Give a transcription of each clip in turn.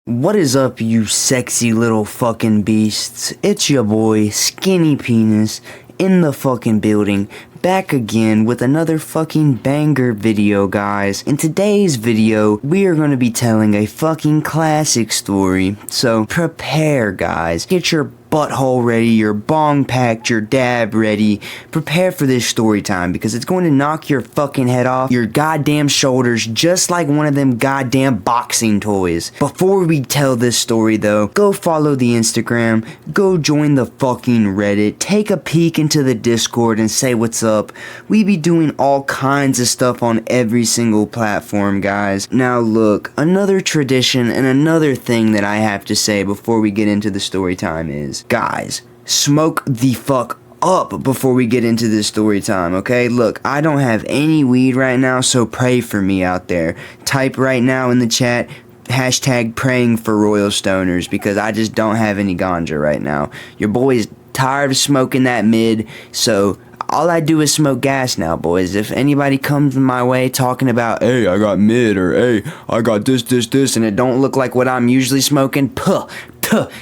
What is up, you sexy little fucking beasts? It's your boy, Skinny Penis, in the fucking building, back again with another fucking banger video, guys. In today's video, we are going to be telling a fucking classic story, so prepare, guys. Get your butthole ready, your bong packed, your dab ready. Prepare for this story time because it's going to knock your fucking head off your goddamn shoulders just like one of them goddamn boxing toys. Before we tell this story though, go follow the Instagram, go join the fucking Reddit, take a peek into the Discord and say what's up. We be doing all kinds of stuff on every single platform, guys. Now look, another tradition and another thing that I have to say before we get into the story time is, guys, smoke the fuck up before we get into this story time, okay? Look, I don't have any weed right now, so pray for me out there. Type right now in the chat, hashtag praying for RoyalStonerz, because I just don't have any ganja right now. Your boy's tired of smoking that mid, so all I do is smoke gas now, boys. If anybody comes my way talking about, hey, I got mid, or hey, I got this, and it don't look like what I'm usually smoking,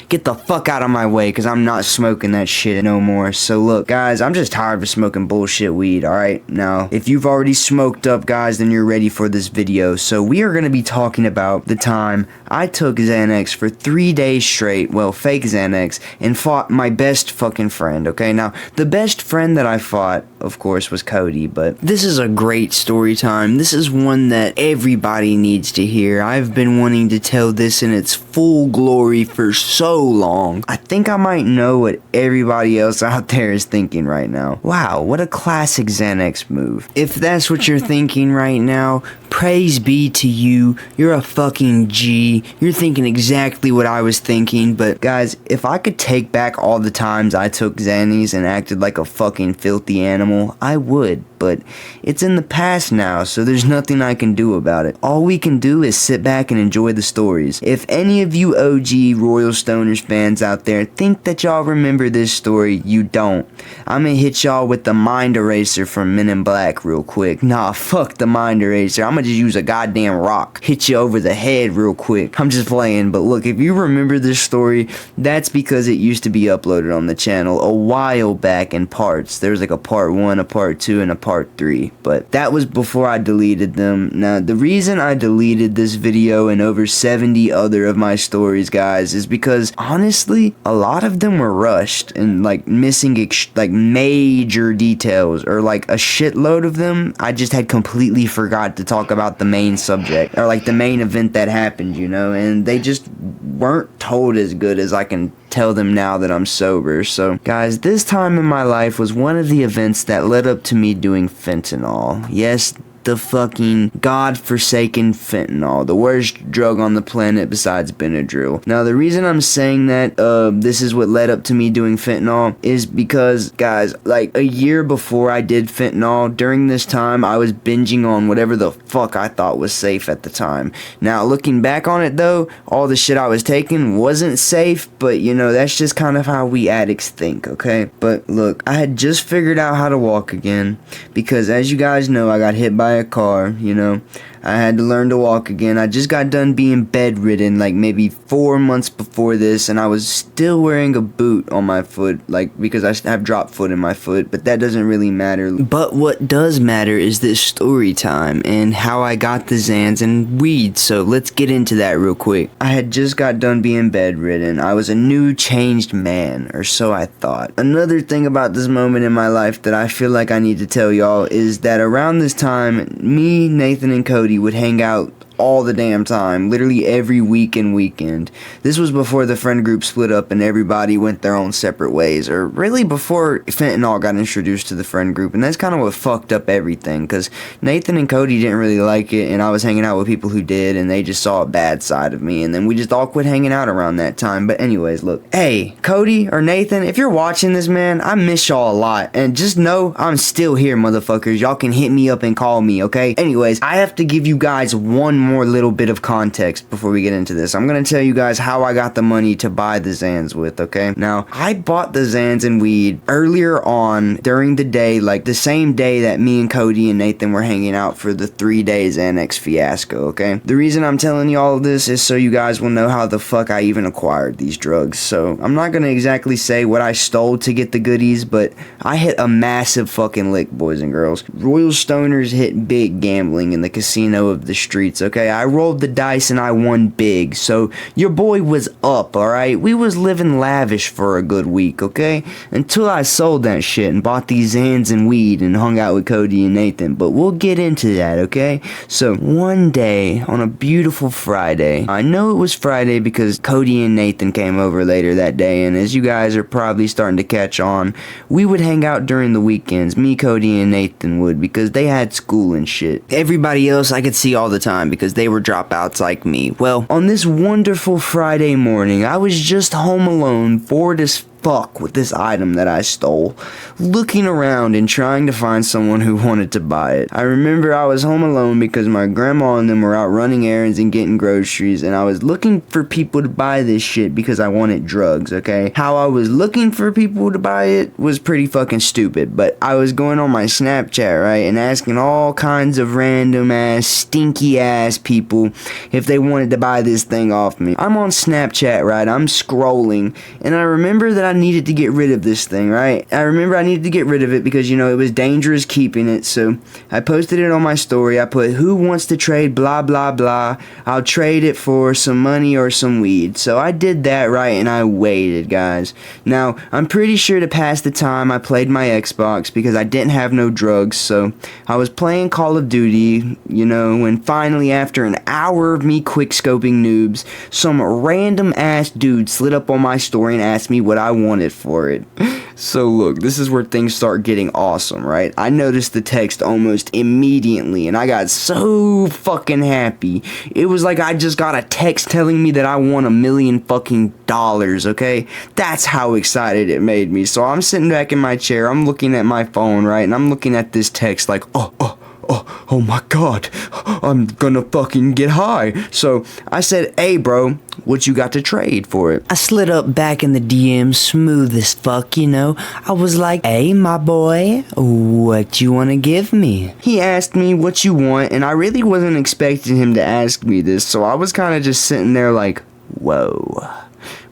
get the fuck out of my way, because I'm not smoking that shit no more. So look, guys, I'm just tired of smoking bullshit weed, alright? Now, if you've already smoked up, guys, then you're ready for this video. So we are going to be talking about the time I took Xanax for 3 days straight, well, fake Xanax, and fought my best fucking friend, okay? Now, the best friend that I fought, of course, was Cody, but this is a great story time. This is one that everybody needs to hear. I've been wanting to tell this in its full glory for so long. I think I might know what everybody else out there is thinking right now. Wow, what a classic Xanax move. If that's what you're thinking right now, praise be to you. You're a fucking G. You're thinking exactly what I was thinking. But guys, if I could take back all the times I took Xannies and acted like a fucking filthy animal, I would. But it's in the past now, so there's nothing I can do about it. All we can do is sit back and enjoy the stories. If any of you OG RoyalStonerz fans out there think that y'all remember this story, you don't. I'm gonna hit y'all with the mind eraser from Men in Black real quick. Nah, fuck the mind eraser. I'm gonna just use a goddamn rock. Hit you over the head real quick. I'm just playing, but look, if you remember this story, that's because it used to be uploaded on the channel a while back in parts. There was like a part 1, a part 2, and a part 3, but that was before I deleted them. Now, the reason I deleted this video and over 70 other of my stories, guys, is because honestly, a lot of them were rushed and like missing like major details, or like a shitload of them I just had completely forgot to talk about the main subject, or like the main event that happened, you know, and they just weren't told as good as I can tell them now that I'm sober. So guys, this time in my life was one of the events that led up to me doing fentanyl. Yes, the fucking godforsaken fentanyl, the worst drug on the planet besides Benadryl. Now, the reason I'm saying that this is what led up to me doing fentanyl is because, guys, like a year before I did fentanyl, during this time I was binging on whatever the fuck I thought was safe at the time. Now, looking back on it though, all the shit I was taking wasn't safe, but you know, that's just kind of how we addicts think, okay? But look, I had just figured out how to walk again, because as you guys know, I got hit by a car, you know. I had to learn to walk again. I just got done being bedridden like maybe 4 months before this, and I was still wearing a boot on my foot, like, because I have drop foot in my foot, but that doesn't really matter. But what does matter is this story time and how I got the Xans and weed, so let's get into that real quick. I had just got done being bedridden. I was a new changed man, or so I thought. Another thing about this moment in my life that I feel like I need to tell y'all is that around this time, me, Nathan, and Cody would hang out all the damn time, literally every weekend. This was before the friend group split up and everybody went their own separate ways, or really before fentanyl got introduced to the friend group, and that's kind of what fucked up everything, because Nathan and Cody didn't really like it, and I was hanging out with people who did, and they just saw a bad side of me, and then we just all quit hanging out around that time. But anyways, look, hey, Cody or Nathan, if you're watching this, man, I miss y'all a lot, and just know I'm still here, motherfuckers. Y'all can hit me up and call me, okay? Anyways, I have to give you guys one more little bit of context before we get into this. I'm gonna tell you guys how I got the money to buy the Xans with, okay? Now, I bought the Xans and weed earlier on during the day, like the same day that me and Cody and Nathan were hanging out for the 3-day Xanax fiasco, okay? The reason I'm telling you all of this is so you guys will know how the fuck I even acquired these drugs. So, I'm not gonna exactly say what I stole to get the goodies, but I hit a massive fucking lick, boys and girls. RoyalStonerz hit big gambling in the casino of the streets, okay? I rolled the dice and I won big, so your boy was up, alright? We was living lavish for a good week, okay? Until I sold that shit and bought these Xans and weed and hung out with Cody and Nathan, but we'll get into that, okay? So, one day, on a beautiful Friday, I know it was Friday because Cody and Nathan came over later that day, and as you guys are probably starting to catch on, we would hang out during the weekends, me, Cody, and Nathan would, because they had school and shit. Everybody else I could see all the time because they were dropouts like me. Well, on this wonderful Friday morning, I was just home alone, bored as fuck with this item that I stole, looking around and trying to find someone who wanted to buy it. I remember I was home alone because my grandma and them were out running errands and getting groceries, and I was looking for people to buy this shit because I wanted drugs, okay? How I was looking for people to buy it was pretty fucking stupid, but I was going on my Snapchat, right, and asking all kinds of random ass, stinky ass people if they wanted to buy this thing off me. I'm on Snapchat, right, I'm scrolling, and I remember that I needed to get rid of this thing, right? I remember I needed to get rid of it because, you know, it was dangerous keeping it, so I posted it on my story. I put, who wants to trade blah blah blah, I'll trade it for some money or some weed. So I did that, right, and I waited, guys. Now, I'm pretty sure to pass the time I played my Xbox because I didn't have no drugs, so I was playing Call of Duty, you know, when finally after an hour of me quick-scoping noobs, some random ass dude slid up on my story and asked me what I wanted for it. So look, this is where things start getting awesome, right? I noticed the text almost immediately and I got so fucking happy. It was like I just got a text telling me that I won $1 million fucking dollars, okay? That's how excited it made me. So I'm sitting back in my chair, I'm looking at my phone, right? And I'm looking at this text like, oh my god, I'm gonna fucking get high. So I said, hey bro, what you got to trade for it? I slid up back in the DM smooth as fuck, you know. I was like, hey my boy, what you wanna give me? He asked me what you want, and I really wasn't expecting him to ask me this, so I was kinda just sitting there like, whoa.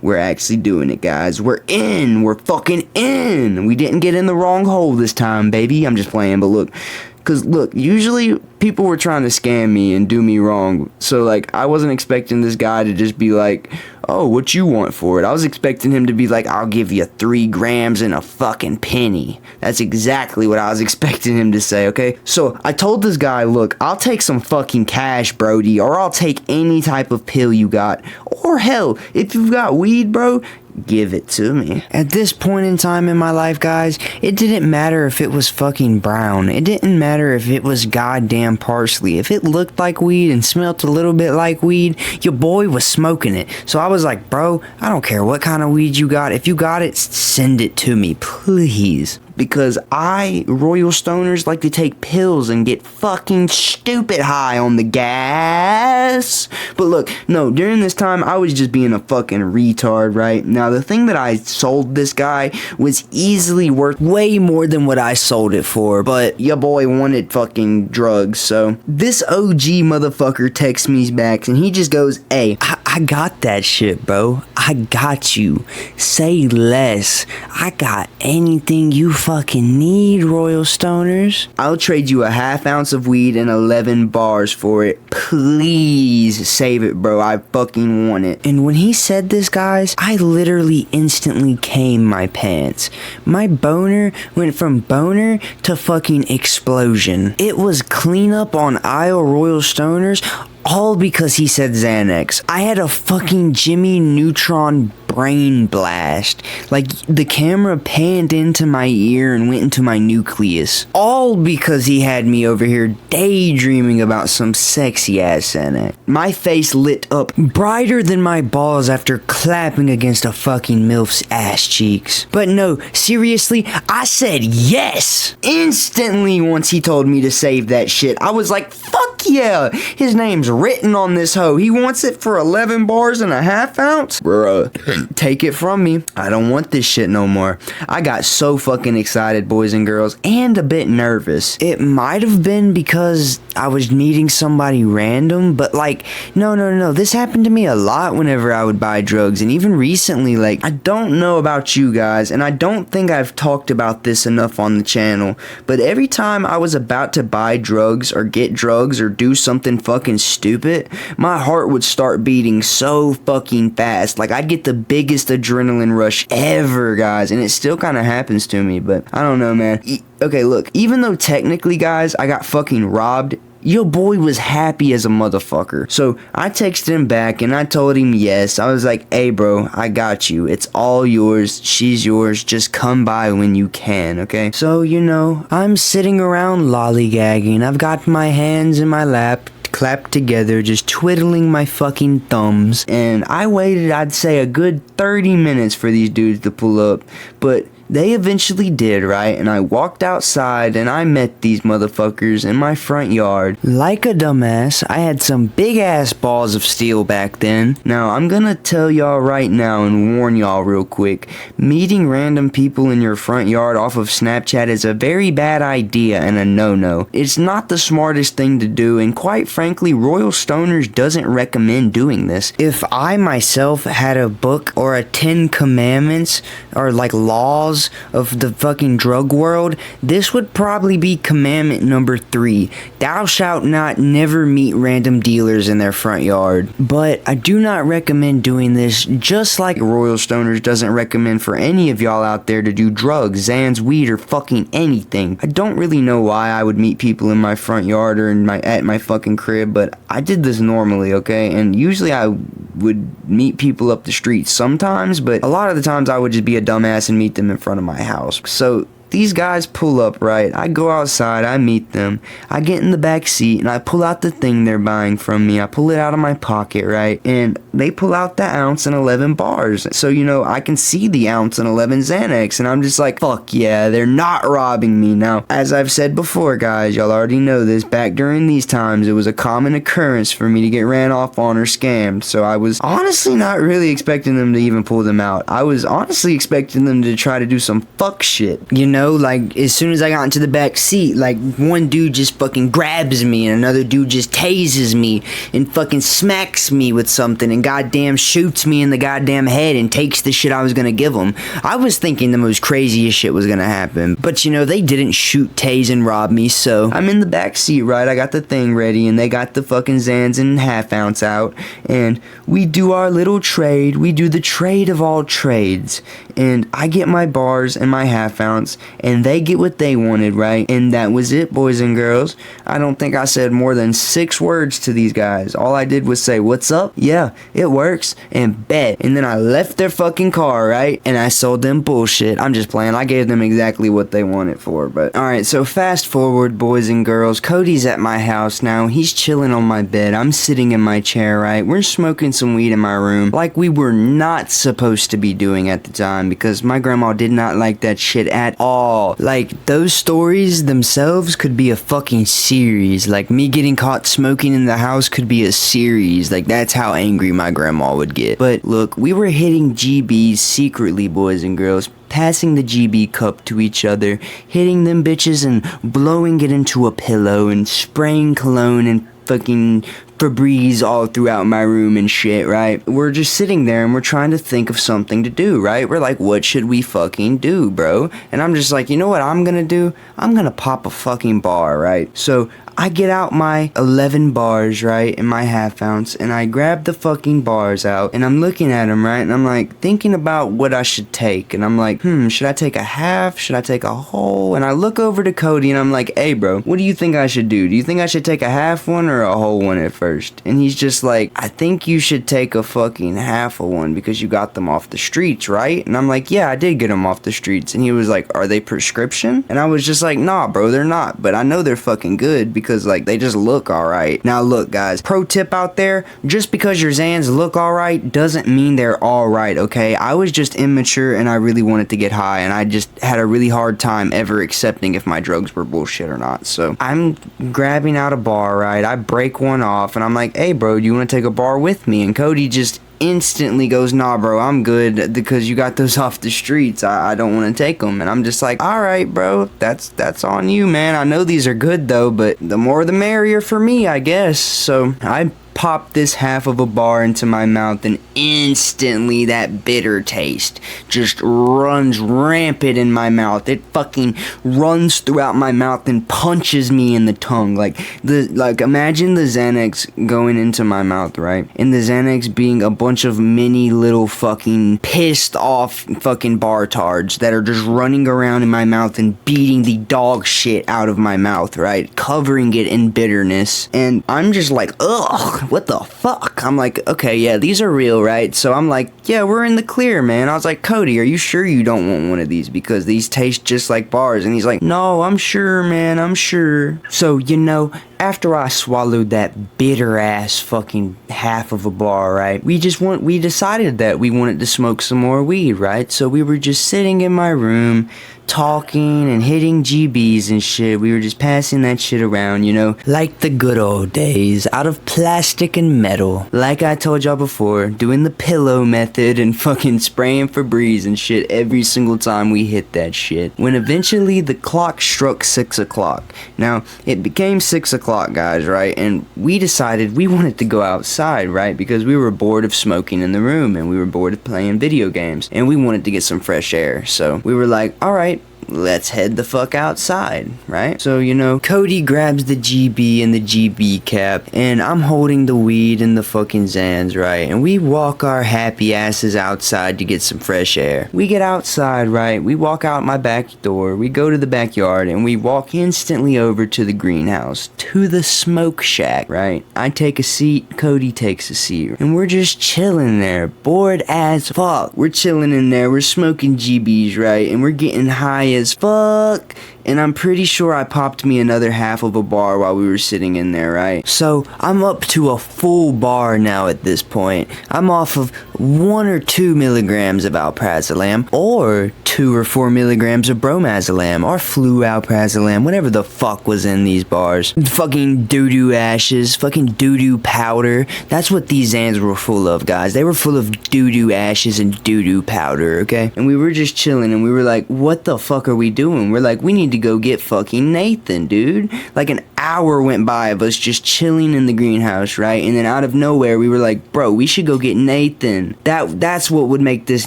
We're actually doing it, guys. We're in. We're fucking in. We didn't get in the wrong hole this time, baby. I'm just playing, but look. Because, look, usually people were trying to scam me and do me wrong. So, like, I wasn't expecting this guy to just be like, oh, what you want for it? I was expecting him to be like, I'll give you 3 grams and a fucking penny. That's exactly what I was expecting him to say, okay? So, I told this guy, look, I'll take some fucking cash, brody, or I'll take any type of pill you got. Or, hell, if you've got weed, bro, give it to me. At this point in time in my life, guys, it didn't matter if it was fucking brown. It didn't matter if it was goddamn parsley. If it looked like weed and smelled a little bit like weed, your boy was smoking it. So I was like, bro, I don't care what kind of weed you got. If you got it, send it to me, please. Because I, RoyalStonerz, like to take pills and get fucking stupid high on the gas. But look, no, during this time, I was just being a fucking retard, right? Now, the thing that I sold this guy was easily worth way more than what I sold it for. But your boy wanted fucking drugs, so this OG motherfucker texts me back and he just goes, hey, I got that shit, bro. I got you. Say less. I got anything you fucking need, RoyalStonerz. I'll trade you a ½ ounce of weed and 11 bars for it. Please save it, bro. I fucking want it. And when he said this, guys, I literally instantly came my pants. My boner went from boner to fucking explosion. It was cleanup on aisle RoyalStonerz. All because he said Xanax. I had a fucking Jimmy Neutron brain blast. Like, the camera panned into my ear and went into my nucleus. All because he had me over here daydreaming about some sexy ass Xanax. My face lit up brighter than my balls after clapping against a fucking MILF's ass cheeks. But no, seriously, I said yes! Instantly once he told me to save that shit. I was like, fuck yeah. His name's written on this hoe. He wants it for 11 bars and a half ounce? Bruh, take it from me. I don't want this shit no more. I got so fucking excited, boys and girls, and a bit nervous. It might have been because I was meeting somebody random, but like, no. This happened to me a lot whenever I would buy drugs, and even recently, like, I don't know about you guys, and I don't think I've talked about this enough on the channel, but every time I was about to buy drugs or get drugs or do something fucking stupid, my heart would start beating so fucking fast. Like, I'd get the biggest adrenaline rush ever, guys, and it still kind of happens to me, but I don't know, man. Okay, look, even though technically, guys, I got fucking robbed, your boy was happy as a motherfucker. So I texted him back and I told him yes. I was like, hey bro, I got you. It's all yours. She's yours. Just come by when you can, okay? So, you know, I'm sitting around lollygagging. I've got my hands in my lap, clapped together, just twiddling my fucking thumbs. And I waited, I'd say, a good 30 minutes for these dudes to pull up. But they eventually did, right? And I walked outside and I met these motherfuckers in my front yard. Like a dumbass, I had some big ass balls of steel back then. Now, I'm gonna tell y'all right now and warn y'all real quick. Meeting random people in your front yard off of Snapchat is a very bad idea and a no-no. It's not the smartest thing to do, and quite frankly, RoyalStonerz doesn't recommend doing this. If I myself had a book or a 10 commandments or like laws of the fucking drug world, this would probably be commandment number 3. Thou shalt not never meet random dealers in their front yard. But I do not recommend doing this, just like RoyalStonerz doesn't recommend for any of y'all out there to do drugs, Xans, weed, or fucking anything. I don't really know why I would meet people in my front yard or at my fucking crib, but I did this normally, okay? And usually I would meet people up the street sometimes, but a lot of the times I would just be a dumbass and meet them in front of my house. So these guys pull up, right? I go outside, I meet them, I get in the back seat, and I pull out the thing they're buying from me. I pull it out of my pocket, right? And they pull out the ounce and 11 bars. So, you know, I can see the ounce and 11 Xanax, and I'm just like, fuck yeah, they're not robbing me. Now, as I've said before, guys, y'all already know this, back during these times, it was a common occurrence for me to get ran off on or scammed, so I was honestly not really expecting them to even pull them out. I was honestly expecting them to try to do some fuck shit. You know, like, as soon as I got into the back seat, like, one dude just fucking grabs me and another dude just tases me and fucking smacks me with something and goddamn shoots me in the goddamn head and takes the shit I was gonna give him. I was thinking the most craziest shit was gonna happen, but you know, they didn't shoot, tase, and rob me, so I'm in the back seat, right? I got the thing ready and they got the fucking Xans and half ounce out, and we do our little trade. We do the trade of all trades, and I get my bars and my half ounce, and they get what they wanted, right? And that was it, boys and girls. I don't think I said more than 6 words to these guys. All I did was say, what's up? Yeah, it works, and bet. And then I left their fucking car, right? And I sold them bullshit. I'm just playing. I gave them exactly what they wanted for, but alright, so fast forward, boys and girls. Cody's at my house now. He's chilling on my bed. I'm sitting in my chair, right? We're smoking some weed in my room, like we were not supposed to be doing at the time, because my grandma did not like that shit at all. Like, those stories themselves could be a fucking series. Like, me getting caught smoking in the house could be a series. Like, that's how angry my grandma would get. But look, we were hitting GBs secretly, boys and girls, passing the GB cup to each other, hitting them bitches and blowing it into a pillow and spraying cologne and fucking Febreze all throughout my room and shit, right? We're just sitting there and we're trying to think of something to do, right? We're like, what should we fucking do, bro? And I'm just like, you know what I'm gonna do? I'm gonna pop a fucking bar, right? So I get out my 11 bars, right, and my half ounce, and I grab the fucking bars out, and I'm looking at them, right, and I'm like thinking about what I should take, and I'm like, should I take a half? Should I take a whole? And I look over to Cody, and I'm like, hey, bro, what do you think I should do? Do you think I should take a half one or a whole one at first? And he's just like, I think you should take a fucking half of one because you got them off the streets, right? And I'm like, yeah, I did get them off the streets. And he was like, are they prescription? And I was just like, nah, bro, they're not, but I know they're fucking good because because, like, they just look alright. Now, look, guys, pro tip out there, just because your Xans look alright doesn't mean they're alright, okay? I was just immature and I really wanted to get high, and I just had a really hard time ever accepting if my drugs were bullshit or not. So I'm grabbing out a bar, right? I break one off and I'm like, hey bro, do you want to take a bar with me? And Cody just instantly goes, nah bro, I'm good because you got those off the streets. I don't want to take them. And I'm just like, alright bro, that's on you, man. I know these are good though, but the more the merrier for me, I guess. So I pop this half of a bar into my mouth, and instantly that bitter taste just runs rampant in my mouth. It fucking runs throughout my mouth and punches me in the tongue. Like imagine the Xanax going into my mouth, right? And the Xanax being a bunch of mini little fucking pissed off fucking bartards that are just running around in my mouth and beating the dog shit out of my mouth, right? Covering it in bitterness. And I'm just like, ugh, what the fuck? I'm like, okay, yeah, these are real, right? So I'm like, yeah, we're in the clear, man. I was like, Cody, are you sure you don't want one of these? Because these taste just like bars. And he's like, no, I'm sure, man, I'm sure. So, you know, after I swallowed that bitter ass fucking half of a bar, right, we decided that we wanted to smoke some more weed, right? So we were just sitting in my room talking and hitting GBs and shit. We were just passing that shit around, you know, like the good old days, out of plastic and metal. Like I told y'all before, doing the pillow method and fucking spraying Febreze and shit every single time we hit that shit. When eventually the clock struck 6 o'clock. Now, it became 6 o'clock, guys, right? And we decided we wanted to go outside, right? Because we were bored of smoking in the room and we were bored of playing video games and we wanted to get some fresh air. So we were like, alright, let's head the fuck outside, right? So, you know, Cody grabs the GB and the GB cap, and I'm holding the weed and the fucking Xans, right? And we walk our happy asses outside to get some fresh air. We get outside, right? We walk out my back door, we go to the backyard, and we walk instantly over to the greenhouse, to the smoke shack, right? I take a seat, Cody takes a seat, and we're just chilling there, bored as fuck. We're chilling in there, we're smoking GBs, right? And we're getting high as fuck, and I'm pretty sure I popped me another half of a bar while we were sitting in there, right? So I'm up to a full bar now at this point. I'm off of 1 or 2 milligrams of alprazolam, or 2 or 4 milligrams of bromazolam, or flualprazolam, whatever the fuck was in these bars. Fucking doo-doo ashes, fucking doo-doo powder. That's what these Xans were full of, guys. They were full of doo-doo ashes and doo-doo powder, okay? And we were just chilling, and we were like, what the fuck are we doing? We're like, we need to go get fucking Nathan, dude. Like an hour went by of us just chilling in the greenhouse, right? And then out of nowhere, we were like, bro, we should go get Nathan. That's what would make this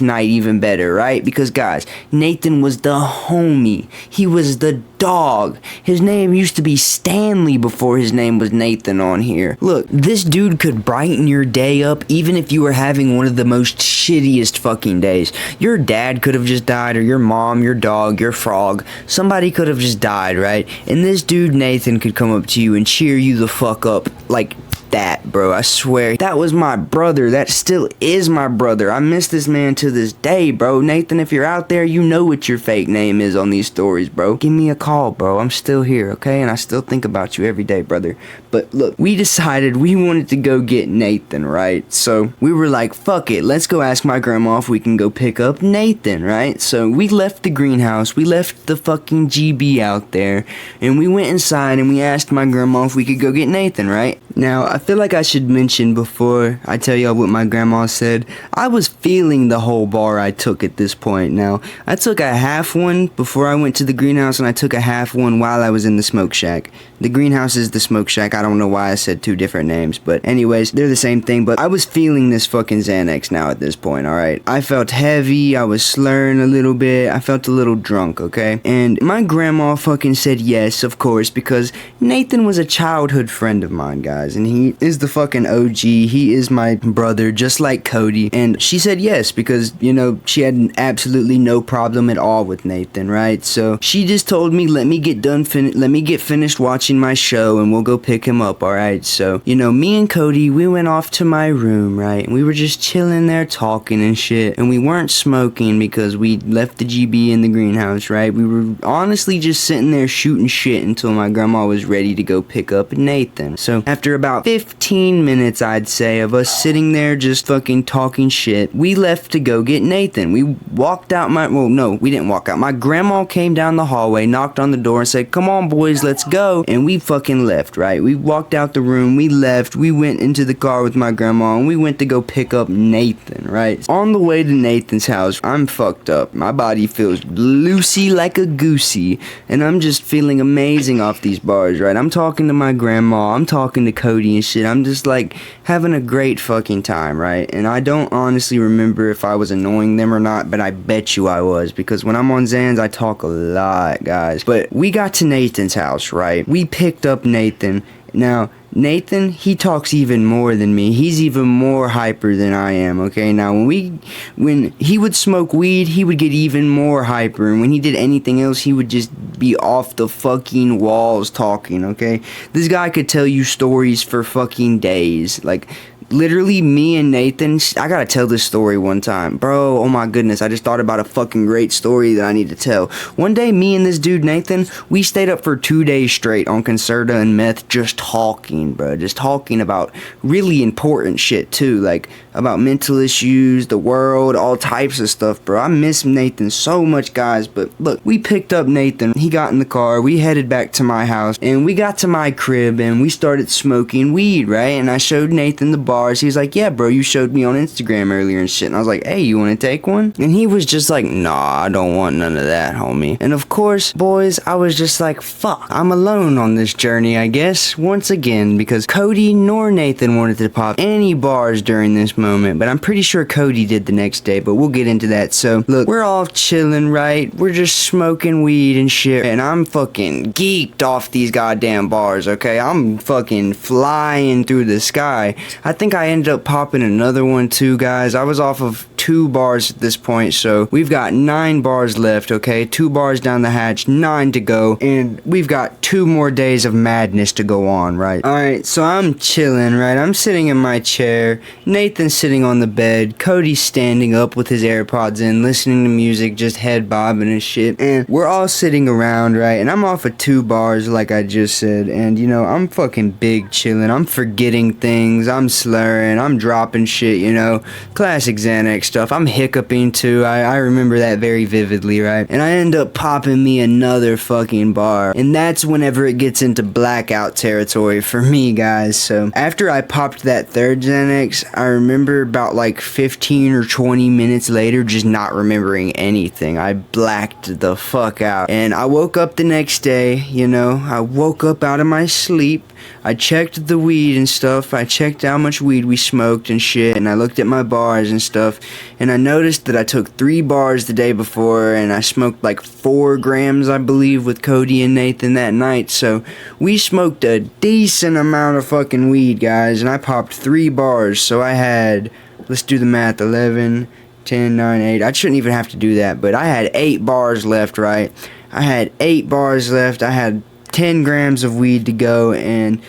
night even better, right? Because, guys, Nathan was the homie. He was the dog. His name used to be Stanley before his name was Nathan on here. Look, this dude could brighten your day up even if you were having one of the most shittiest fucking days. Your dad could have just died, or your mom, your dog, your frog. Somebody could have just died, right? And this dude Nathan could come up to you and cheer you the fuck up like that, bro. I swear. That was my brother. That still is my brother. I miss this man to this day, bro. Nathan, if you're out there, you know what your fake name is on these stories, bro. Give me a call, bro. I'm still here, okay? And I still think about you every day, brother. But look, we decided we wanted to go get Nathan, right? So we were like, fuck it. Let's go ask my grandma if we can go pick up Nathan, right? So we left the greenhouse. We left the fucking GB out there. And we went inside and we asked my grandma if we could go get Nathan, right? Now, I feel like I should mention before I tell y'all what my grandma said, I was feeling the whole bar I took at this point. Now, I took a half one before I went to the greenhouse, and I took a half one while I was in the smoke shack. The greenhouse is the smoke shack. I don't know why I said 2 different names, but anyways, they're the same thing. But I was feeling this fucking Xanax now at this point, alright? I felt heavy, I was slurring a little bit, I felt a little drunk, okay? And my grandma fucking said yes, of course, because Nathan was a childhood friend of mine, guys. And He is the fucking OG. He is my brother, just like Cody. And she said yes because, you know, she had absolutely no problem at all with Nathan, right? So she just told me, let me get finished watching my show and we'll go pick him up, alright? So, you know, me and Cody, we went off to my room, right? And we were just chilling there talking and shit. And we weren't smoking because we left the GB in the greenhouse, right? We were honestly just sitting there shooting shit until my grandma was ready to go pick up Nathan. So after about 15 minutes, I'd say, of us sitting there just fucking talking shit, we left to go get Nathan. We walked out well, no, we didn't walk out. My grandma came down the hallway, knocked on the door and said, come on boys, let's go. And we fucking left, right? We walked out the room, we left, we went into the car with my grandma and we went to go pick up Nathan, right? On the way to Nathan's house, I'm fucked up. My body feels loosey like a goosey and I'm just feeling amazing off these bars, right? I'm talking to my grandma, I'm talking to Cody and shit. I'm just like having a great fucking time, right? And I don't honestly remember if I was annoying them or not, but I bet you I was, because when I'm on Xans, I talk a lot, guys. But we got to Nathan's house, right? We picked up Nathan. Now, Nathan, he talks even more than me. He's even more hyper than I am, okay? Now, when he would smoke weed, he would get even more hyper. And when he did anything else, he would just be off the fucking walls talking, okay? This guy could tell you stories for fucking days. Like, literally, me and Nathan, I gotta tell this story one time. Bro, oh my goodness, I just thought about a fucking great story that I need to tell. One day, me and this dude, Nathan, we stayed up for 2 days straight on Concerta and meth just talking, bro. Just talking about really important shit, too. Like, about mental issues, the world, all types of stuff, bro. I miss Nathan so much, guys. But look, we picked up Nathan. He got in the car. We headed back to my house. And we got to my crib and we started smoking weed, right? And I showed Nathan the bar. He was like, yeah, bro, you showed me on Instagram earlier and shit. And I was like, hey, you want to take one? And he was just like, nah, I don't want none of that, homie. And of course, boys, I was just like, fuck, I'm alone on this journey, I guess, once again, because Cody nor Nathan wanted to pop any bars during this moment, but I'm pretty sure Cody did the next day, but we'll get into that. So, look, we're all chilling, right? We're just smoking weed and shit, and I'm fucking geeked off these goddamn bars, okay? I'm fucking flying through the sky. I think I ended up popping another one too, guys. I was off of 2 bars at this point, so we've got 9 bars left, okay? 2 bars down the hatch, 9 to go, and we've got 2 more days of madness to go on, right? Alright, so I'm chilling, right? I'm sitting in my chair, Nathan's sitting on the bed, Cody's standing up with his AirPods in, listening to music, just head bobbing and shit, and we're all sitting around, right? And I'm off of 2 bars, like I just said, and you know, I'm fucking big chilling, I'm forgetting things, I'm slurring, I'm dropping shit, you know, classic Xanax stuff. I'm hiccuping too. I remember that very vividly, right? And I end up popping me another fucking bar. And that's whenever it gets into blackout territory for me, guys. So after I popped that 3rd Xanax, I remember about like 15 or 20 minutes later just not remembering anything. I blacked the fuck out. And I woke up the next day, you know, I woke up out of my sleep. I checked the weed and stuff. I checked how much weed we smoked and shit, and I looked at my bars and stuff, and I noticed that I took 3 bars the day before, and I smoked like 4 grams, I believe, with Cody and Nathan that night. So we smoked a decent amount of fucking weed, guys, and I popped 3 bars. So I had, let's do the math, 11, 10, 9, 8. I shouldn't even have to do that, but I had 8 bars left, right? I had 8 bars left. I had 10 grams of weed to go, and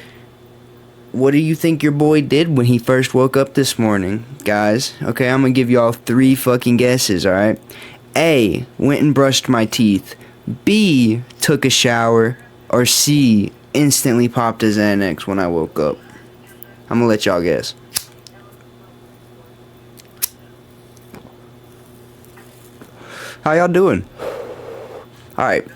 what do you think your boy did when he first woke up this morning, guys? Okay, I'm gonna give y'all 3 fucking guesses, alright? A, went and brushed my teeth. B, took a shower. Or C, instantly popped a Xanax when I woke up. I'm gonna let y'all guess. How y'all doing? Alright.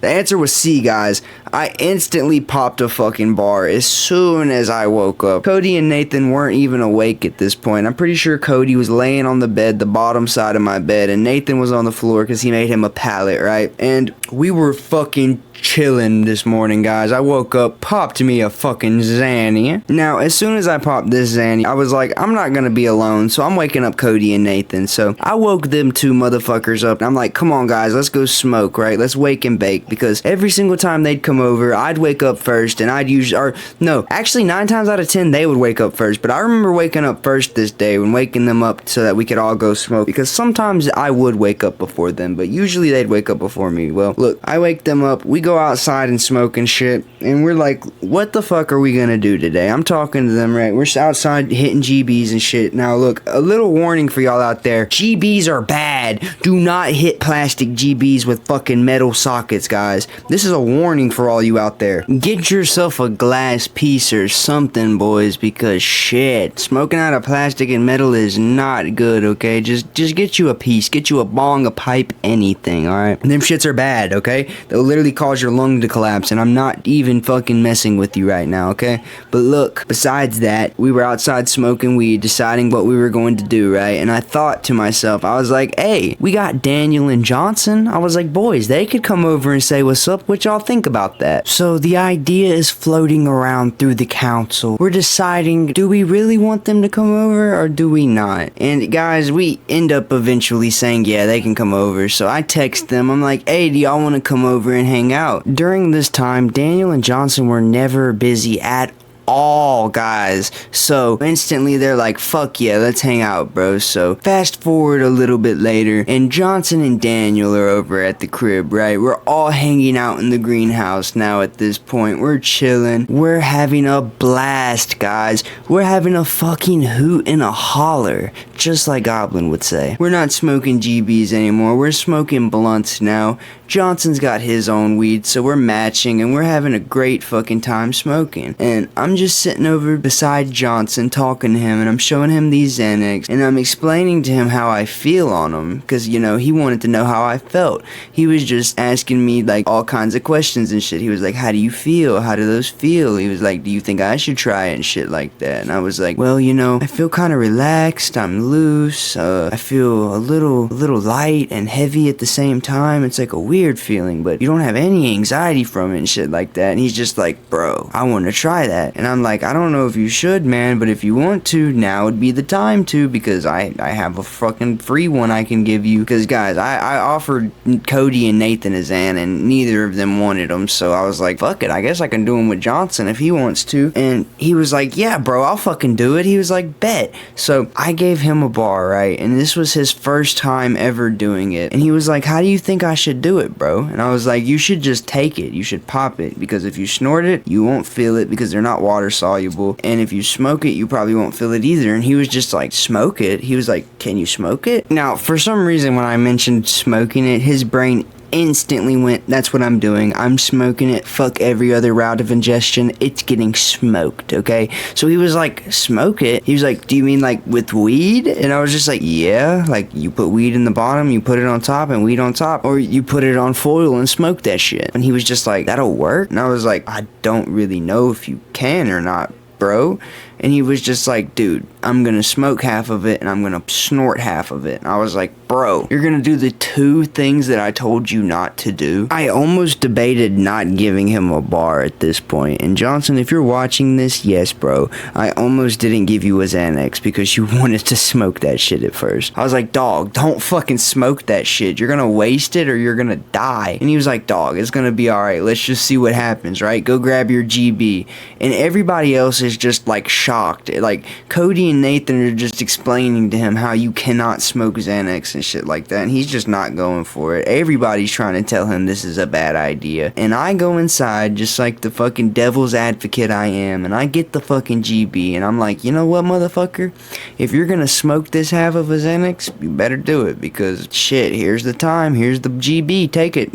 The answer was C, guys. I instantly popped a fucking bar as soon as I woke up. Cody and Nathan weren't even awake at this point. I'm pretty sure Cody was laying on the bed, the bottom side of my bed, and Nathan was on the floor because he made him a pallet, right? And we were fucking chilling this morning, guys. I woke up, popped me a fucking Xanny. Now, as soon as I popped this Xanny, I was like, I'm not gonna be alone, so I'm waking up Cody and Nathan. So I woke them 2 motherfuckers up, and I'm like, come on, guys, let's go smoke, right? Let's wake and bake. smoke, because every single time they'd come over, I'd wake up first, and I'd usually, or no, actually 9 times out of 10 they would wake up first, but I remember waking up first this day, when waking them up so that we could all go smoke, because sometimes I would wake up before them, but usually they'd wake up before me. Well, look, I wake them up, we go outside and smoke and shit, and we're like, what the fuck are we gonna do today? I'm talking to them, right? We're outside hitting GBs and shit. Now look, a little warning for y'all out there, GBs are bad. Do not hit plastic GBs with fucking metal sockets, guys. This is a warning for all you out there. Get yourself a glass piece or something, boys, because shit, smoking out of plastic and metal is not good, okay? Just get you a piece, get you a bong, a pipe, anything, alright? Them shits are bad, okay? They'll literally cause your lung to collapse, and I'm not even fucking messing with you right now, okay? But look, besides that, we were outside smoking weed, deciding what we were going to do, right? And I thought to myself, I was like, hey, we got Daniel and Johnson. I was like, boys, they could come over and say what's up. What y'all think about that? So the idea is floating around through the council. We're deciding, do we really want them to come over or do we not? And guys, we end up eventually saying, yeah, they can come over. So I text them. I'm like, hey, do y'all want to come over and hang out? During this time, Daniel and Johnson were never busy at all, guys. So instantly they're like, fuck yeah, let's hang out, bro. So fast forward a little bit later, and Johnson and Daniel are over at the crib, right? We're all hanging out in the greenhouse now at this point. We're chilling. We're having a blast, guys. We're having a fucking hoot and a holler, just like Goblin would say. We're not smoking GBs anymore. We're smoking blunts now. Johnson's got his own weed, so we're matching, and we're having a great fucking time smoking. And I'm just sitting over beside Johnson talking to him, and I'm showing him these Xanax, and I'm explaining to him how I feel on them, because, you know, he wanted to know how I felt. He was just asking me, like, all kinds of questions and shit. He was like, how do you feel? How do those feel? He was like, do you think I should try it and shit like that? And I was like, well, you know, I feel kind of relaxed. I'm loose. I feel a little light and heavy at the same time. It's like a weird feeling, but you don't have any anxiety from it and shit like that. And he's just like, bro, I want to try that. And I'm like, I don't know if you should, man, but if you want to, now would be the time to, because I have a fucking free one I can give you. Because guys, I offered Cody and Nathan a Xan, and neither of them wanted them, so I was like, fuck it, I guess I can do him with Johnson if he wants to. And he was like, yeah, bro, I'll fucking do it. He was like, bet. So I gave him a bar, right? And this was his first time ever doing it. And he was like, how do you think I should do it, bro? And I was like, you should just take it. You should pop it, because if you snort it, you won't feel it, because they're not water soluble. And if you smoke it, you probably won't feel it either. And he was just like, smoke it? He was like, can you smoke it? Now, for some reason, when I mentioned smoking it, his brain instantly went, that's what I'm doing. I'm smoking it. Fuck every other route of ingestion. It's getting smoked, okay? So he was like, smoke it? He was like, do you mean like with weed? And I was just like, yeah, like you put weed in the bottom, you put it on top, and weed on top, or you put it on foil and smoke that shit. And he was just like, that'll work? And I was like, I don't really know if you can or not, bro. And he was just like, dude, I'm gonna smoke half of it and I'm gonna snort half of it. And I was like, bro, you're gonna do the two things that I told you not to do? I almost debated not giving him a bar at this point. And Johnson, if you're watching this, yes, bro, I almost didn't give you a Xanax because you wanted to smoke that shit at first. I was like, dog, don't fucking smoke that shit. You're gonna waste it or you're gonna die. And he was like, dog, it's gonna be alright. Let's just see what happens, right? Go grab your GB. And everybody else is just like shocked. Like, Cody and Nathan are just explaining to him how you cannot smoke Xanax and shit like that, and he's just not going for it. Everybody's trying to tell him this is a bad idea. And I go inside just like the fucking devil's advocate I am, and I get the fucking GB, and I'm like, you know what, motherfucker? If you're gonna smoke this half of a Xanax, you better do it, because shit, here's the time, here's the GB, take it.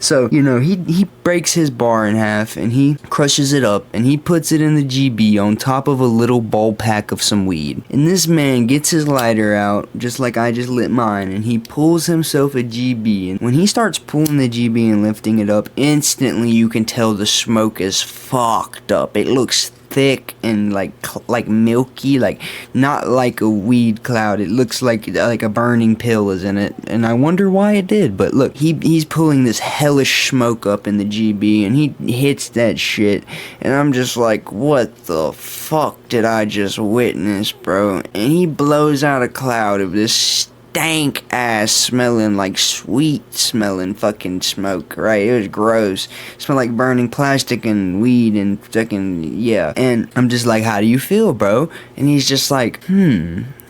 So, you know, he breaks his bar in half, and he crushes it up, and he puts it in the GB on top of a little bowl pack of some weed. And this man gets his lighter out, just like I just lit mine, and he pulls himself a GB. And when he starts pulling the GB and lifting it up, instantly you can tell the smoke is fucked up. It looks thick and like milky, like not like a weed cloud. It looks like a burning pill is in it, and I wonder why it did. But look, he's pulling this hellish smoke up in the GB, and he hits that shit, and I'm just like, what the fuck did I just witness, bro? And he blows out a cloud of this dank ass smelling, like sweet smelling fucking smoke, right? It was gross. It smelled like burning plastic and weed and fucking, yeah. And I'm just like, how do you feel, bro? And he's just like,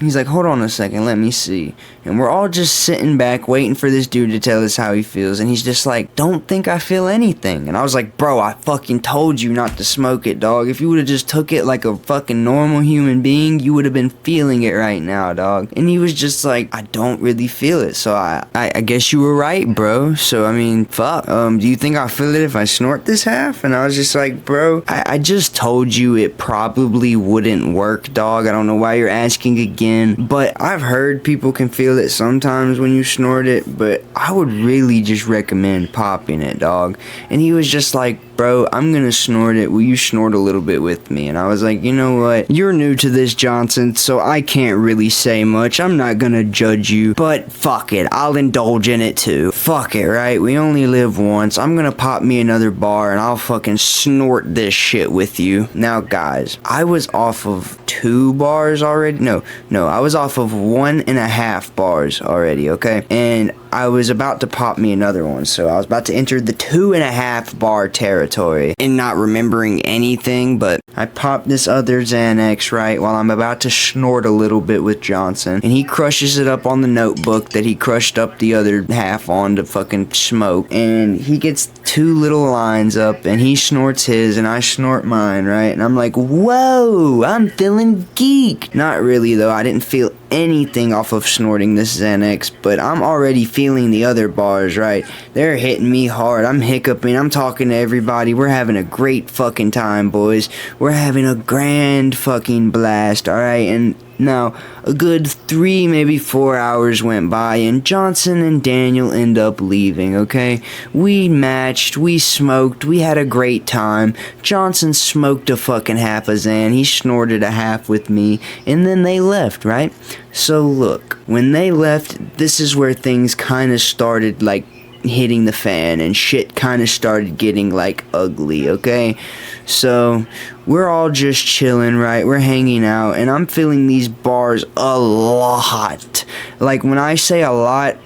He's like, hold on a second, let me see. And we're all just sitting back waiting for this dude to tell us how he feels. And he's just like, don't think I feel anything. And I was like, bro, I fucking told you not to smoke it, dog. If you would have just took it like a fucking normal human being, you would have been feeling it right now, dog. And he was just like, I don't really feel it. So I guess you were right, bro. So, I mean, fuck. Do you think I'll feel it if I snort this half? And I was just like, bro, I just told you it probably wouldn't work, dog. I don't know why you're asking again. But I've heard people can feel it sometimes when you snort it, but I would really just recommend popping it, dog. And he was just like, bro, I'm gonna snort it. Will you snort a little bit with me? And I was like, you know what? You're new to this, Johnson, so I can't really say much. I'm not gonna judge you, but fuck it. I'll indulge in it too. Fuck it, right? We only live once. I'm gonna pop me another bar and I'll fucking snort this shit with you. Now, guys, I was off of 2 bars already. No, I was off of 1.5 bars already, okay? And I was about to pop me another one, so I was about to enter the 2.5 bar territory and not remembering anything, but I popped this other Xanax, right, while I'm about to snort a little bit with Johnson, and he crushes it up on the notebook that he crushed up the other half on to fucking smoke, and he gets 2 little lines up, and he snorts his, and I snort mine, right, and I'm like, whoa, I'm feeling geek. Not really, though. I didn't feel anything off of snorting this Xanax, but I'm already feeling the other bars, right? They're hitting me hard. I'm hiccuping. I'm talking to everybody. We're having a great fucking time, boys. We're having a grand fucking blast, alright? And now, a good 3, maybe 4 hours went by, and Johnson and Daniel end up leaving, okay? We matched, we smoked, we had a great time. Johnson smoked a fucking half a Xan, he snorted a half with me, and then they left, right? So look, when they left, this is where things kind of started, like, hitting the fan, and shit kind of started getting, like, ugly, okay? So, we're all just chilling, right? We're hanging out, and I'm feeling these bars a lot. Like, when I say a lot,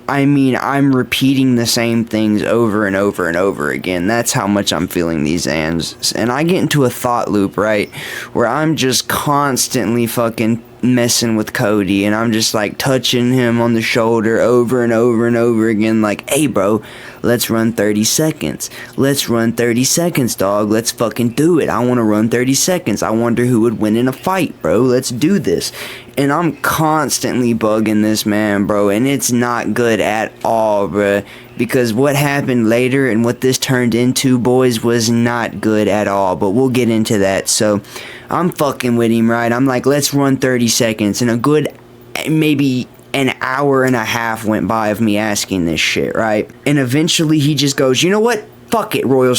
I mean I'm repeating the same things over and over and over again. That's how much I'm feeling these Xans. And I get into a thought loop, right? Where I'm just constantly fucking messing with Cody, and I'm just like touching him on the shoulder over and over and over again, like, hey bro, let's run 30 seconds. Let's run 30 seconds, dog. Let's fucking do it. I want to run 30 seconds. I wonder who would win in a fight, bro. Let's do this. And I'm constantly bugging this man, bro, and it's not good at all, bro. Because what happened later and what this turned into, boys, was not good at all. But we'll get into that. So, I'm fucking with him, right? I'm like, let's run 30 seconds. And a good, maybe an hour and a half went by of me asking this shit, right? And eventually he just goes, you know what? Fuck it, Royal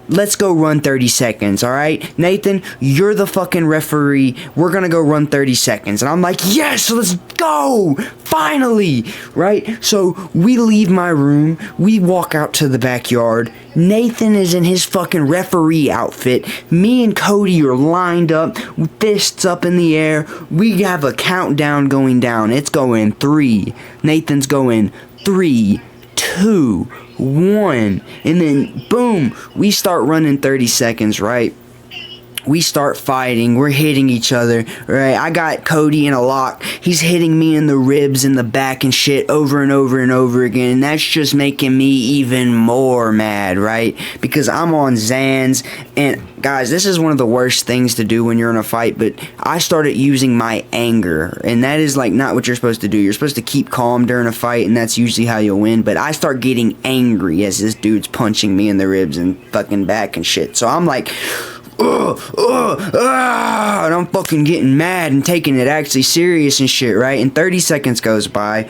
Let's go run 30 seconds, alright? Nathan, you're the fucking referee. We're gonna go run 30 seconds. And I'm like, yes, let's go! Finally! Right? So, we leave my room. We walk out to the backyard. Nathan is in his fucking referee outfit. Me and Cody are lined up, fists up in the air. We have a countdown going down. It's going 3. Nathan's going 3, 2, 1, and then boom, we start running 30 seconds, right? We start fighting, we're hitting each other, right? I got Cody in a lock, he's hitting me in the ribs and the back and shit over and over and over again, and that's just making me even more mad, right? Because I'm on Xans, and guys, this is one of the worst things to do when you're in a fight, but I started using my anger, and that is like not what you're supposed to do. You're supposed to keep calm during a fight, and that's usually how you'll win, but I start getting angry as this dude's punching me in the ribs and fucking back and shit, so I'm like, and I'm fucking getting mad and taking it actually serious and shit, right? And 30 seconds goes by,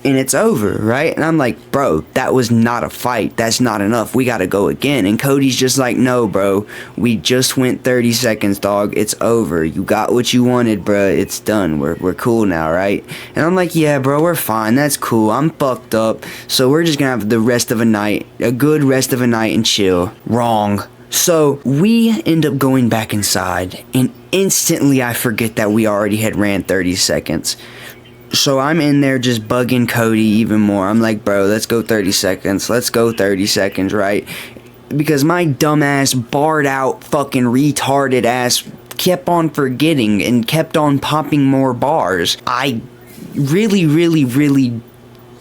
and it's over, right? And I'm like, bro, that was not a fight. That's not enough. We gotta go again. And Cody's just like, no, bro. We just went 30 seconds, dog. It's over. You got what you wanted, bro. It's done. We're cool now, right? And I'm like, yeah, bro, we're fine. That's cool. I'm fucked up. So we're just gonna have the rest of a night, a good rest of a night and chill. Wrong. So, we end up going back inside, and instantly I forget that we already had ran 30 seconds. So I'm in there just bugging Cody even more. I'm like, bro, let's go 30 seconds. Let's go 30 seconds, right? Because my dumbass, barred out, fucking retarded ass kept on forgetting and kept on popping more bars. I really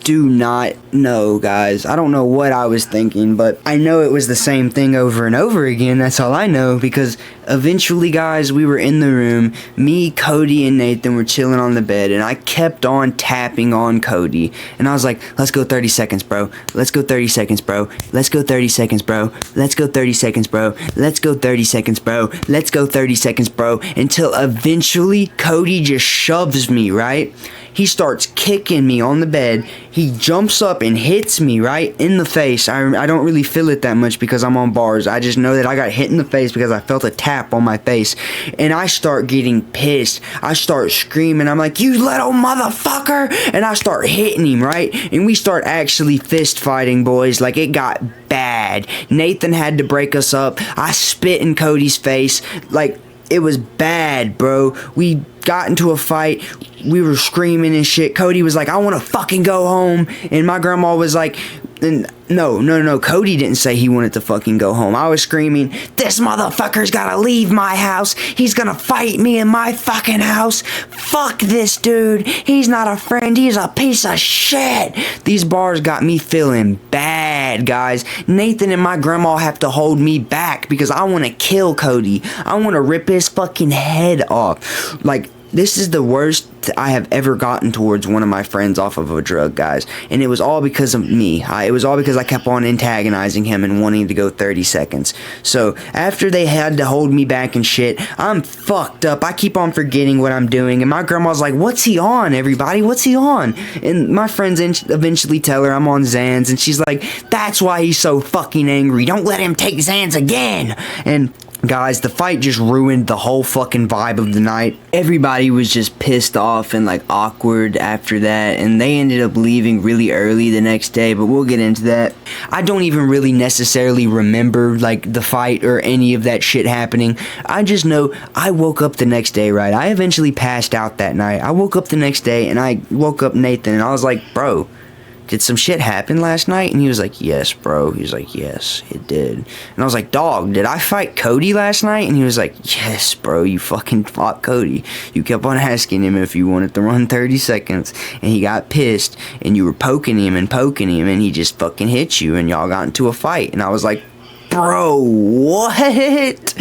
do not know, guys. I don't know what I was thinking, but I know it was the same thing over and over again. That's all I know, because eventually, guys, we were in the room. Me, Cody, and Nathan were chilling on the bed, and I kept on tapping on Cody, and I was like, let's go 30 seconds, bro. Let's go 30 seconds, bro. Let's go 30 seconds, bro. Let's go 30 seconds, bro. Let's go 30 seconds, bro. Let's go 30 seconds, bro. Until eventually, Cody just shoves me, right? He starts kicking me on the bed. He jumps up and hits me right in the face. I don't really feel it that much because I'm on bars. I just know that I got hit in the face because I felt a tap on my face. And I start getting pissed. I start screaming. I'm like, you little motherfucker. And I start hitting him, right? And we start actually fist fighting, boys. Like, it got bad. Nathan had to break us up. I spit in Cody's face. Like, it was bad, bro. We got into a fight. We were screaming and shit. Cody was like, I want to fucking go home. And my grandma was like, no. Cody didn't say he wanted to fucking go home. I was screaming, this motherfucker's gotta leave my house. He's gonna fight me in my fucking house. Fuck this dude. He's not a friend. He's a piece of shit. These bars got me feeling bad, guys. Nathan and my grandma have to hold me back because I want to kill Cody. I want to rip his fucking head off. Like, this is the worst I have ever gotten towards one of my friends off of a drug, guys. And it was all because of me. It was all because I kept on antagonizing him and wanting to go 30 seconds. So, after they had to hold me back and shit, I'm fucked up. I keep on forgetting what I'm doing. And my grandma's like, what's he on, everybody? What's he on? And my friends eventually tell her I'm on Xans. And she's like, that's why he's so fucking angry. Don't let him take Xans again. And guys, the fight just ruined the whole fucking vibe of the night. Everybody was just pissed off and like awkward after that, and they ended up leaving really early the next day, but we'll get into that. I don't even really necessarily remember like the fight or any of that shit happening. I just know I woke up the next day, right? I eventually passed out that night. I woke up the next day and I woke up Nathan and I was like, bro, did some shit happen last night? And he was like, yes, bro. He was like, yes, it did. And I was like, dog, did I fight Cody last night? And he was like, yes, bro, you fucking fought Cody. You kept on asking him if you wanted to run 30 seconds. And he got pissed. And you were poking him. And he just fucking hit you. And y'all got into a fight. And I was like, bro, what?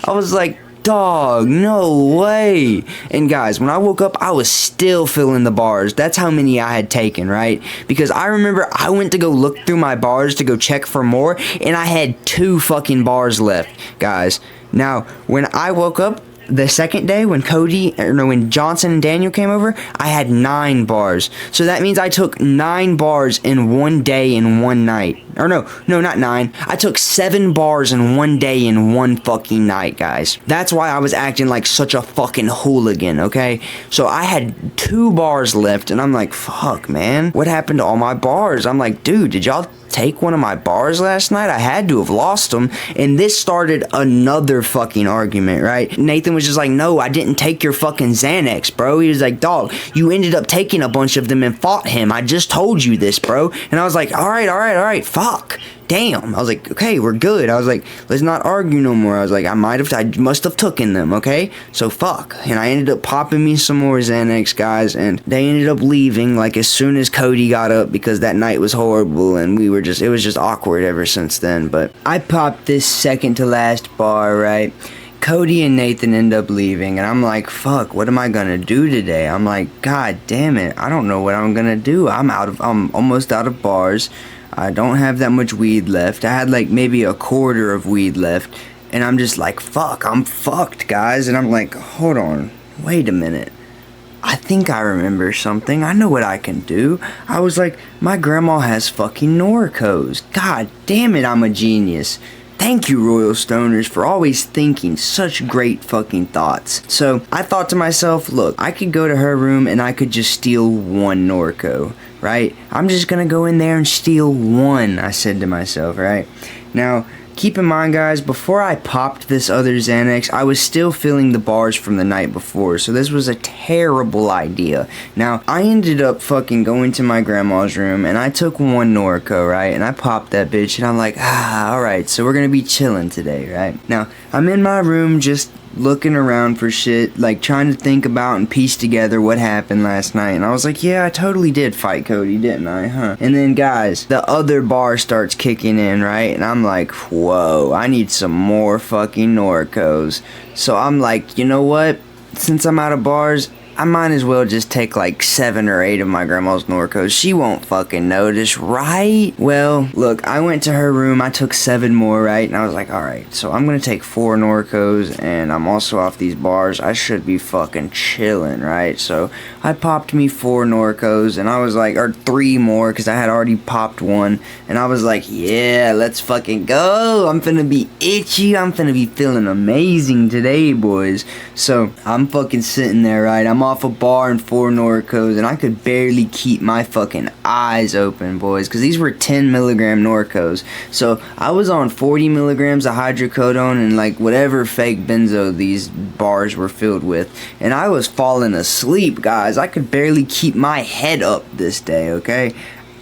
I was like, dog, no way. And guys, when I woke up, I was still feeling the bars. That's how many I had taken, right? Because I remember I went to go look through my bars to go check for more, and I had 2 fucking bars left, guys. Now, when I woke up the second day, when when Johnson and Daniel came over, I had 9 bars. So that means I took 9 bars in one day and one night. Or no, not 9. I took 7 bars in one day and one fucking night, guys. That's why I was acting like such a fucking hooligan, okay? So I had 2 bars left, and I'm like, fuck, man. What happened to all my bars? I'm like, dude, did y'all take one of my bars last night? I had to have lost them. And this started another fucking argument, right? Nathan was just like, no, I didn't take your fucking Xanax, bro. He was like, dog, you ended up taking a bunch of them and fought him. I just told you this, bro. And I was like, all right, fuck. Damn. I was like, okay, we're good. I was like, let's not argue no more. I was like, I must have taken them, okay? So fuck. And I ended up popping me some more Xanax, guys, and they ended up leaving like as soon as Cody got up because that night was horrible and it was just awkward ever since then. But I popped this second to last bar, right? Cody and Nathan end up leaving, and I'm like, fuck, what am I gonna do today? I'm like, god damn it, I don't know what I'm gonna do. I'm almost out of bars. I don't have that much weed left. I had like maybe a quarter of weed left, and I'm just like, fuck, I'm fucked, guys. And I'm like, hold on, wait a minute. I think I remember something. I know what I can do. I was like, my grandma has fucking Norcos. God damn it, I'm a genius. Thank you, RoyalStonerz, for always thinking such great fucking thoughts. So I thought to myself, look, I could go to her room and I could just steal 1 Norco, right? I'm just gonna go in there and steal 1, I said to myself, right? Now, keep in mind, guys, before I popped this other Xanax, I was still feeling the bars from the night before, so this was a terrible idea. Now, I ended up fucking going to my grandma's room, and I took one Norco, right, and I popped that bitch, and I'm like, alright, so we're gonna be chilling today, right? Now, I'm in my room just looking around for shit, like trying to think about and piece together what happened last night, and I was like, yeah, I totally did fight Cody, didn't I, huh? And then, guys, the other bar starts kicking in, right? And I'm like, whoa, I need some more fucking Norcos. So I'm like, you know what? Since I'm out of bars, I might as well just take like 7 or 8 of my grandma's Norcos. She won't fucking notice, right? Well, look, I went to her room, I took 7 more, right? And I was like, alright, so I'm gonna take 4 Norcos, and I'm also off these bars. I should be fucking chilling, right? So I popped me 4 Norcos, and I was like, or 3 more, because I had already popped 1. And I was like, yeah, let's fucking go. I'm finna be itchy. I'm finna be feeling amazing today, boys. So I'm fucking sitting there, right? I'm off a bar and 4 Norcos, and I could barely keep my fucking eyes open, boys, because these were 10 milligram Norcos. So I was on 40 milligrams of hydrocodone and like whatever fake benzo these bars were filled with, and I was falling asleep, guys. I could barely keep my head up this day, okay?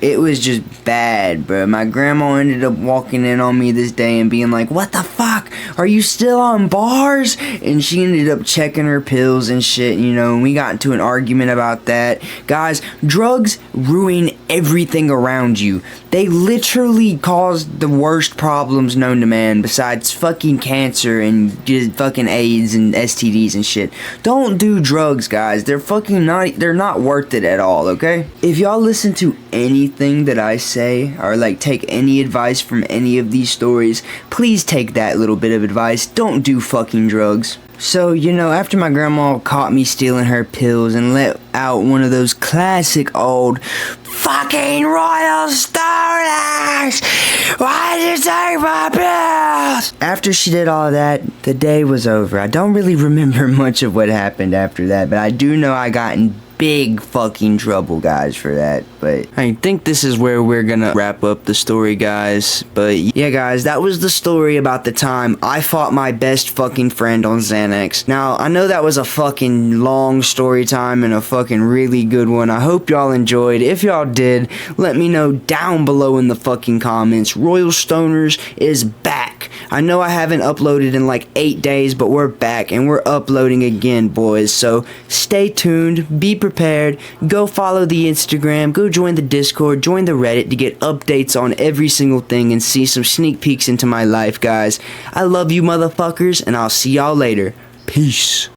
It was just bad, bro. My grandma ended up walking in on me this day and being like, what the fuck? Are you still on bars? And she ended up checking her pills and shit, you know, and we got into an argument about that. Guys, drugs ruin everything around you. They literally cause the worst problems known to man besides fucking cancer and just fucking AIDS and STDs and shit. Don't do drugs, guys. They're not worth it at all, okay? If y'all listen to anything that I say, or like take any advice from any of these stories, please take that little bit of advice. Don't do fucking drugs. So, you know, after my grandma caught me stealing her pills and let out one of those classic old fucking RoyalStonerz, why did you take my pills? After she did all that, the day was over. I don't really remember much of what happened after that, but I do know I got in big fucking trouble, guys, for that. But I think this is where we're gonna wrap up the story, guys. But yeah, guys, that was the story about the time I fought my best fucking friend on Xanax. Now, I know that was a fucking long story time and a fucking really good one. I hope y'all enjoyed. If y'all did, let me know down below in the fucking comments. RoyalStonerz is back. I know I haven't uploaded in like 8 days, but we're back and we're uploading again, boys. So stay tuned, be prepared, go follow the Instagram, go join the Discord, join the Reddit to get updates on every single thing and see some sneak peeks into my life, guys. I love you motherfuckers, and I'll see y'all later. Peace.